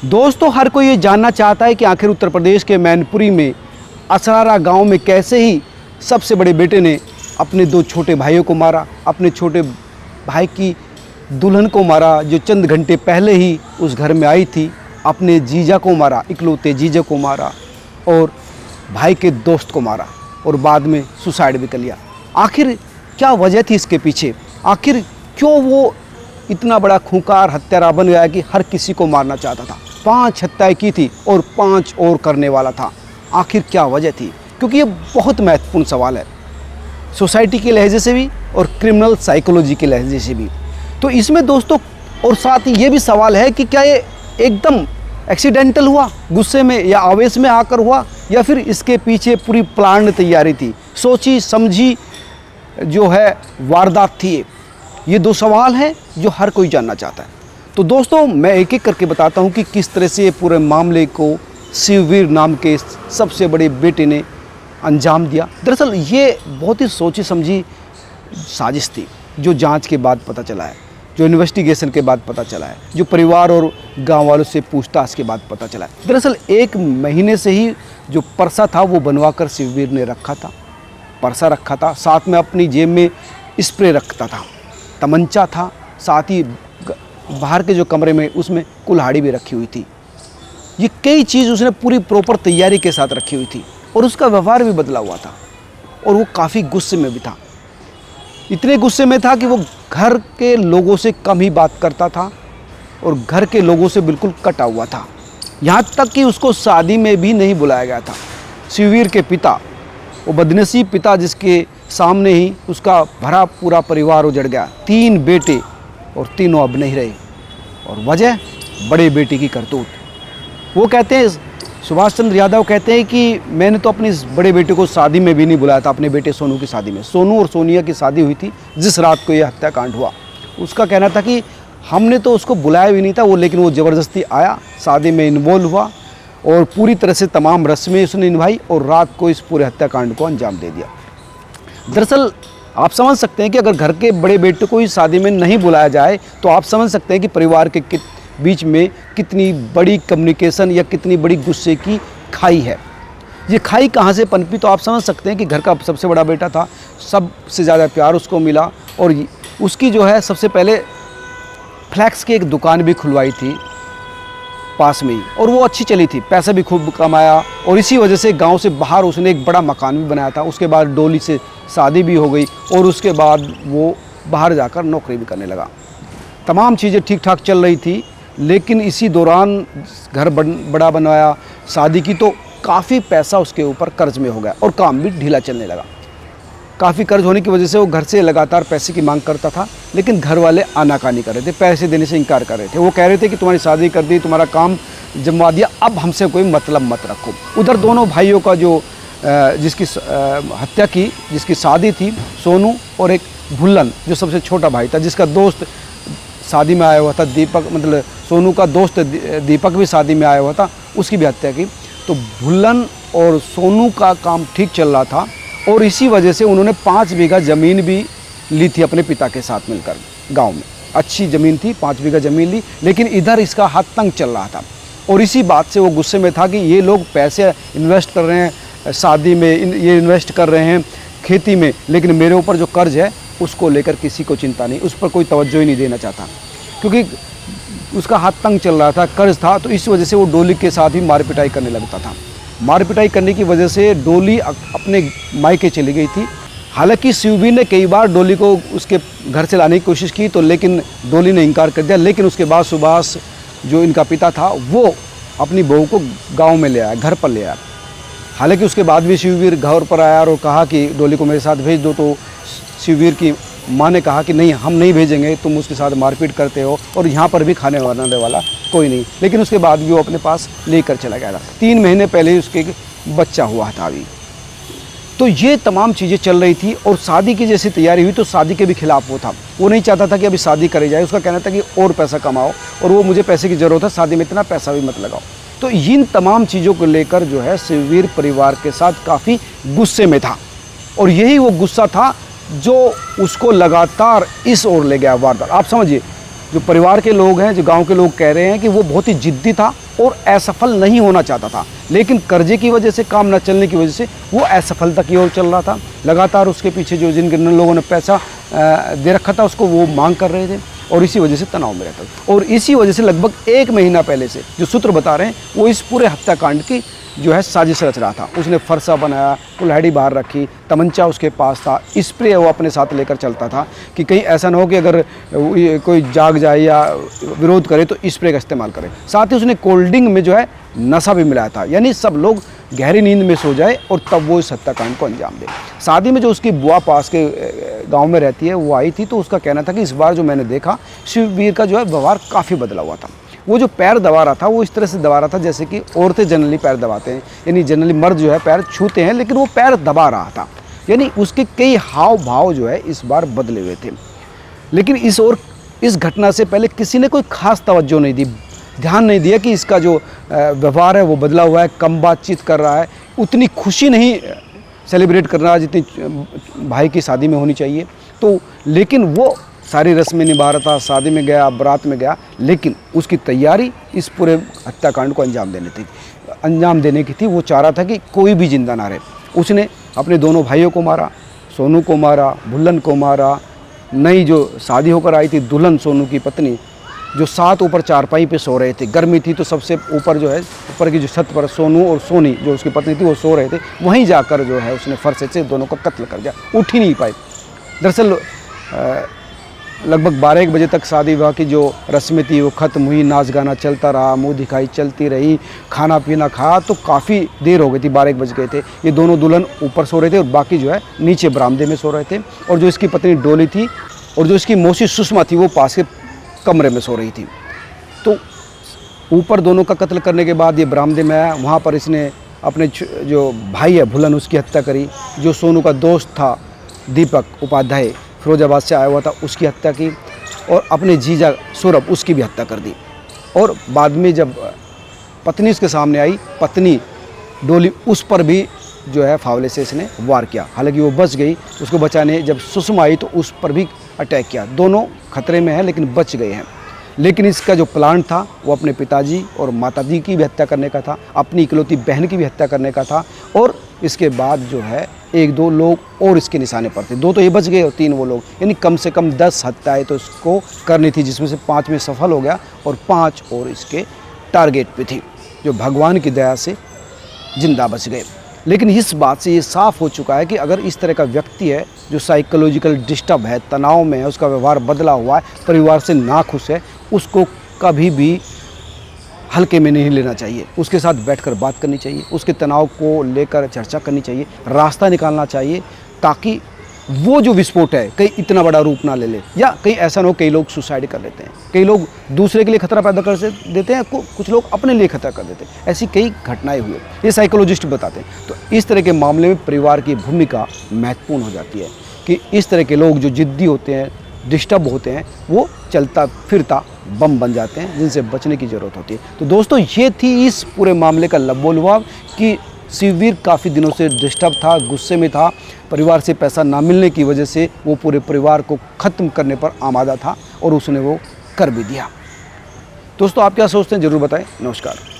दोस्तों, हर कोई ये जानना चाहता है कि आखिर उत्तर प्रदेश के मैनपुरी में असरारा गांव में कैसे ही सबसे बड़े बेटे ने अपने दो छोटे भाइयों को मारा, अपने छोटे भाई की दुल्हन को मारा जो चंद घंटे पहले ही उस घर में आई थी, अपने जीजा को मारा, इकलौते जीजा को मारा और भाई के दोस्त को मारा और बाद में सुसाइड भी कर लिया। आखिर क्या वजह थी इसके पीछे? आखिर क्यों वो इतना बड़ा खूंखार हत्यारा बन गया कि हर किसी को मारना चाहता था? 5 हत्याएं की थी और 5 और करने वाला था। आखिर क्या वजह थी? क्योंकि ये बहुत महत्वपूर्ण सवाल है, सोसाइटी के लहजे से भी और क्रिमिनल साइकोलॉजी के लहजे से भी। तो इसमें दोस्तों और साथ ही ये भी सवाल है कि क्या ये एकदम एक्सीडेंटल हुआ, गुस्से में या आवेश में आकर हुआ, या फिर इसके पीछे पूरी प्लान तैयारी थी, सोची समझी जो है वारदात थी? ये 2 सवाल हैं जो हर कोई जानना चाहता है। तो दोस्तों मैं एक एक करके बताता हूँ कि किस तरह से ये पूरे मामले को शिववीर नाम के सबसे बड़े बेटे ने अंजाम दिया। दरअसल ये बहुत ही सोची समझी साजिश थी, जो जांच के बाद पता चला है, जो इन्वेस्टिगेशन के बाद पता चला है, जो परिवार और गांव वालों से पूछताछ के बाद पता चला है। दरअसल 1 महीने से ही जो परसा था वो बनवा कर शिववीर ने रखा था, परसा रखा था, साथ में अपनी जेब में स्प्रे रखता था, तमंचा था, साथ ही बाहर के जो कमरे में उसमें कुल्हाड़ी भी रखी हुई थी। ये कई चीज़ उसने पूरी प्रॉपर तैयारी के साथ रखी हुई थी और उसका व्यवहार भी बदला हुआ था और वो काफ़ी गुस्से में भी था। इतने गुस्से में था कि वो घर के लोगों से कम ही बात करता था और घर के लोगों से बिल्कुल कटा हुआ था। यहाँ तक कि उसको शादी में भी नहीं बुलाया गया था। शिववीर के पिता, वो बदनसीब पिता जिसके सामने ही उसका भरा पूरा परिवार उजड़ गया। 3 बेटे और तीनों अब नहीं रहे और वजह बड़े बेटे की करतूत। वो कहते हैं, सुभाष चंद्र यादव कहते हैं कि मैंने तो अपने इस बड़े बेटे को शादी में भी नहीं बुलाया था, अपने बेटे सोनू की शादी में। सोनू और सोनिया की शादी हुई थी जिस रात को यह हत्याकांड हुआ। उसका कहना था कि हमने तो उसको बुलाया भी नहीं था, लेकिन वो ज़बरदस्ती आया, शादी में इन्वॉल्व हुआ और पूरी तरह से तमाम रस्में उसने निभाई और रात को इस पूरे हत्याकांड को अंजाम दे दिया। दरअसल आप समझ सकते हैं कि अगर घर के बड़े बेटे को ही शादी में नहीं बुलाया जाए तो आप समझ सकते हैं कि परिवार के बीच में कितनी बड़ी कम्युनिकेशन या कितनी बड़ी गुस्से की खाई है। ये खाई कहाँ से पनपी? तो आप समझ सकते हैं कि घर का सबसे बड़ा बेटा था, सबसे ज़्यादा प्यार उसको मिला और उसकी जो है सबसे पहले फ्लैक्स की एक दुकान भी खुलवाई थी पास में ही और वो अच्छी चली थी, पैसा भी खूब कमाया और इसी वजह से गांव से बाहर उसने एक बड़ा मकान भी बनाया था। उसके बाद डोली से शादी भी हो गई और उसके बाद वो बाहर जाकर नौकरी भी करने लगा। तमाम चीज़ें ठीक ठाक चल रही थी, लेकिन इसी दौरान घर बड़ा बनवाया, शादी की, तो काफ़ी पैसा उसके ऊपर कर्ज में हो गया और काम भी ढीला चलने लगा। काफ़ी कर्ज होने की वजह से वो घर से लगातार पैसे की मांग करता था, लेकिन घर वाले आनाकानी कर रहे थे, पैसे देने से इनकार कर रहे थे। वो कह रहे थे कि तुम्हारी शादी कर दी, तुम्हारा काम जमवा दिया, अब हमसे कोई मतलब मत रखो। उधर दोनों भाइयों का जो जिसकी हत्या की, जिसकी शादी थी, सोनू और एक भुल्लन जो सबसे छोटा भाई था, जिसका दोस्त शादी में आया हुआ था, दीपक, मतलब सोनू का दोस्त दीपक भी शादी में आया हुआ था, उसकी भी हत्या की। तो भुल्लन और सोनू का काम ठीक चल रहा था और इसी वजह से उन्होंने 5 बीघा ज़मीन भी ली थी अपने पिता के साथ मिलकर। गांव में अच्छी ज़मीन थी, 5 बीघा ज़मीन ली, लेकिन इधर इसका हाथ तंग चल रहा था और इसी बात से वो गुस्से में था कि ये लोग पैसे इन्वेस्ट कर रहे हैं शादी में, ये इन्वेस्ट कर रहे हैं खेती में, लेकिन मेरे ऊपर जो कर्ज है उसको लेकर किसी को चिंता नहीं, उस पर कोई तवज्जो ही नहीं देना चाहता, क्योंकि उसका हाथ तंग चल रहा था, कर्ज था। तो इस वजह से वो डोली के साथ ही मार पिटाई करने लगता था। मार पिटाई करने की वजह से डोली अपने मायके चली गई थी। हालांकि शिववीर ने कई बार डोली को उसके घर से लाने की कोशिश की, तो लेकिन डोली ने इनकार कर दिया। लेकिन उसके बाद सुभाष जो इनका पिता था वो अपनी बहू को गांव में ले आया, घर पर ले आया। हालांकि उसके बाद भी शिववीर घर पर आया और कहा कि डोली को मेरे साथ भेज दो, तो शिववीर की माँ ने कहा कि नहीं, हम नहीं भेजेंगे, तुम उसके साथ मारपीट करते हो और यहाँ पर भी खाने वाला कोई नहीं। लेकिन उसके बाद भी वो अपने पास लेकर चला गया था। 3 महीने पहले ही उसके बच्चा हुआ था अभी। तो ये तमाम चीज़ें चल रही थी और शादी की जैसी तैयारी हुई तो शादी के भी खिलाफ वो था। वो नहीं चाहता था कि अभी शादी करी जाए, उसका कहना था कि और पैसा कमाओ और वो मुझे पैसे की ज़रूरत है, शादी में इतना पैसा भी मत लगाओ। तो इन तमाम चीज़ों को लेकर जो है शिववीर परिवार के साथ काफ़ी गुस्से में था और यही वो गुस्सा था जो उसको लगातार इस ओर ले गया वारदात। आप समझिए जो परिवार के लोग हैं, जो गांव के लोग कह रहे हैं कि वो बहुत ही जिद्दी था और असफल नहीं होना चाहता था, लेकिन कर्जे की वजह से, काम न चलने की वजह से वो असफलता की ओर चल रहा था। लगातार उसके पीछे जो जिन लोगों ने पैसा दे रखा था उसको वो मांग कर रहे थे और इसी वजह से तनाव में रहता था। और इसी वजह से लगभग 1 महीना पहले से जो सूत्र बता रहे हैं वो इस पूरे हत्याकांड की जो है साजिश रच रहा था। उसने फरसा बनाया, कुल्हाड़ी बाहर रखी, तमंचा उसके पास था, स्प्रे वो अपने साथ लेकर चलता था कि कहीं ऐसा ना हो कि अगर कोई जाग जाए या विरोध करे तो स्प्रे का इस्तेमाल करे। साथ ही उसने कोल्ड ड्रिंक में जो है नशा भी मिलाया था, यानी सब लोग गहरी नींद में सो जाए और तब वो इस हत्याकांड को अंजाम दे। शादी में जो उसकी बुआ पास के गांव में रहती है वो आई थी, तो उसका कहना था कि इस बार जो मैंने देखा शिववीर का जो है व्यवहार काफ़ी बदला हुआ था। वो जो पैर दबा रहा था वो इस तरह से दबा रहा था जैसे कि औरतें जनरली पैर दबाते हैं, यानी जनरली मर्द जो है पैर छूते हैं, लेकिन वो पैर दबा रहा था, यानी उसके कई हाव भाव जो है इस बार बदले हुए थे। लेकिन इस घटना से पहले किसी ने कोई खास तवज्जो नहीं दी, ध्यान नहीं दिया कि इसका जो व्यवहार है वो बदला हुआ है, कम बातचीत कर रहा है, उतनी खुशी नहीं सेलिब्रेट कर रहा है जितनी भाई की शादी में होनी चाहिए। तो लेकिन वो सारी रस्में निभा रहा था, शादी में गया, बारात में गया, लेकिन उसकी तैयारी इस पूरे हत्याकांड को अंजाम देने की थी। वो चाह रहा था कि कोई भी जिंदा ना रहे। उसने अपने दोनों भाइयों को मारा, सोनू को मारा, भुल्लन को मारा, नई जो शादी होकर आई थी दुल्हन सोनू की पत्नी, जो साथ ऊपर चारपाई पे सो रहे थे, गर्मी थी तो सबसे ऊपर जो है ऊपर की जो छत पर सोनू और सोनी जो उसकी पत्नी थी वो सो रहे थे, वहीं जाकर जो है उसने फरसे से दोनों को कत्ल कर दिया। उठ ही नहीं पाए। दरअसल लगभग 12-1 बजे तक शादी विवाह की जो रस्में थी वो ख़त्म हुई, नाच गाना चलता रहा, मुंह दिखाई चलती रही, खाना पीना खाया, तो काफ़ी देर हो गई थी, 12-1 बज गए थे। ये दोनों दुल्हन ऊपर सो रहे थे और बाकी जो है नीचे बरामदे में सो रहे थे, और जो इसकी पत्नी डोली थी और जो इसकी मौसी सुषमा थी वो पास के कमरे में सो रही थी। तो ऊपर दोनों का कत्ल करने के बाद ये बरामदे में आया, वहाँ पर इसने अपने जो भाई है भुलन उसकी हत्या करी, जो सोनू का दोस्त था दीपक उपाध्याय फिरोजाबाद से आया हुआ था उसकी हत्या की, और अपने जीजा सौरभ उसकी भी हत्या कर दी। और बाद में जब पत्नी उसके सामने आई, पत्नी डोली, उस पर भी जो है फावले से इसने वार किया। हालांकि वो बच गई, उसको बचाने जब सुषमा आई तो उस पर भी अटैक किया। दोनों खतरे में हैं लेकिन बच गए हैं। लेकिन इसका जो प्लान था वो अपने पिताजी और माताजी की भी हत्या करने का था, अपनी इकलौती बहन की भी हत्या करने का था, और इसके बाद जो है 1-2 लोग और इसके निशाने पर थे। 2 तो ये बच गए और 3 वो लोग, यानी कम से कम 10 हत्याएं तो इसको करनी थी, जिसमें से 5 में सफल हो गया और 5 और इसके टारगेट पे थी, जो भगवान की दया से जिंदा बच गए। लेकिन इस बात से ये साफ़ हो चुका है कि अगर इस तरह का व्यक्ति है जो साइकोलॉजिकल डिस्टर्ब है, तनाव में है, उसका व्यवहार बदला हुआ है, परिवार से नाखुश है, उसको कभी भी हल्के में नहीं लेना चाहिए। उसके साथ बैठकर बात करनी चाहिए, उसके तनाव को लेकर चर्चा करनी चाहिए, रास्ता निकालना चाहिए, ताकि वो जो विस्फोट है कहीं इतना बड़ा रूप ना ले ले, या कहीं ऐसा ना हो कई लोग सुसाइड कर लेते हैं, कई लोग दूसरे के लिए खतरा पैदा कर देते हैं, कुछ लोग अपने लिए खतरा कर देते हैं। ऐसी कई घटनाएं हुई, ये साइकोलॉजिस्ट बताते हैं। तो इस तरह के मामले में परिवार की भूमिका महत्वपूर्ण हो जाती है कि इस तरह के लोग जो जिद्दी होते हैं, डिस्टर्ब होते हैं, वो चलता फिरता बम बन जाते हैं, जिनसे बचने की ज़रूरत होती है। तो दोस्तों, ये थी इस पूरे मामले का लबोलुआब कि शिववीर काफ़ी दिनों से डिस्टर्ब था, गुस्से में था, परिवार से पैसा ना मिलने की वजह से वो पूरे परिवार को ख़त्म करने पर आमादा था और उसने वो कर भी दिया। दोस्तों, आप क्या सोचते हैं ज़रूर बताएं। नमस्कार।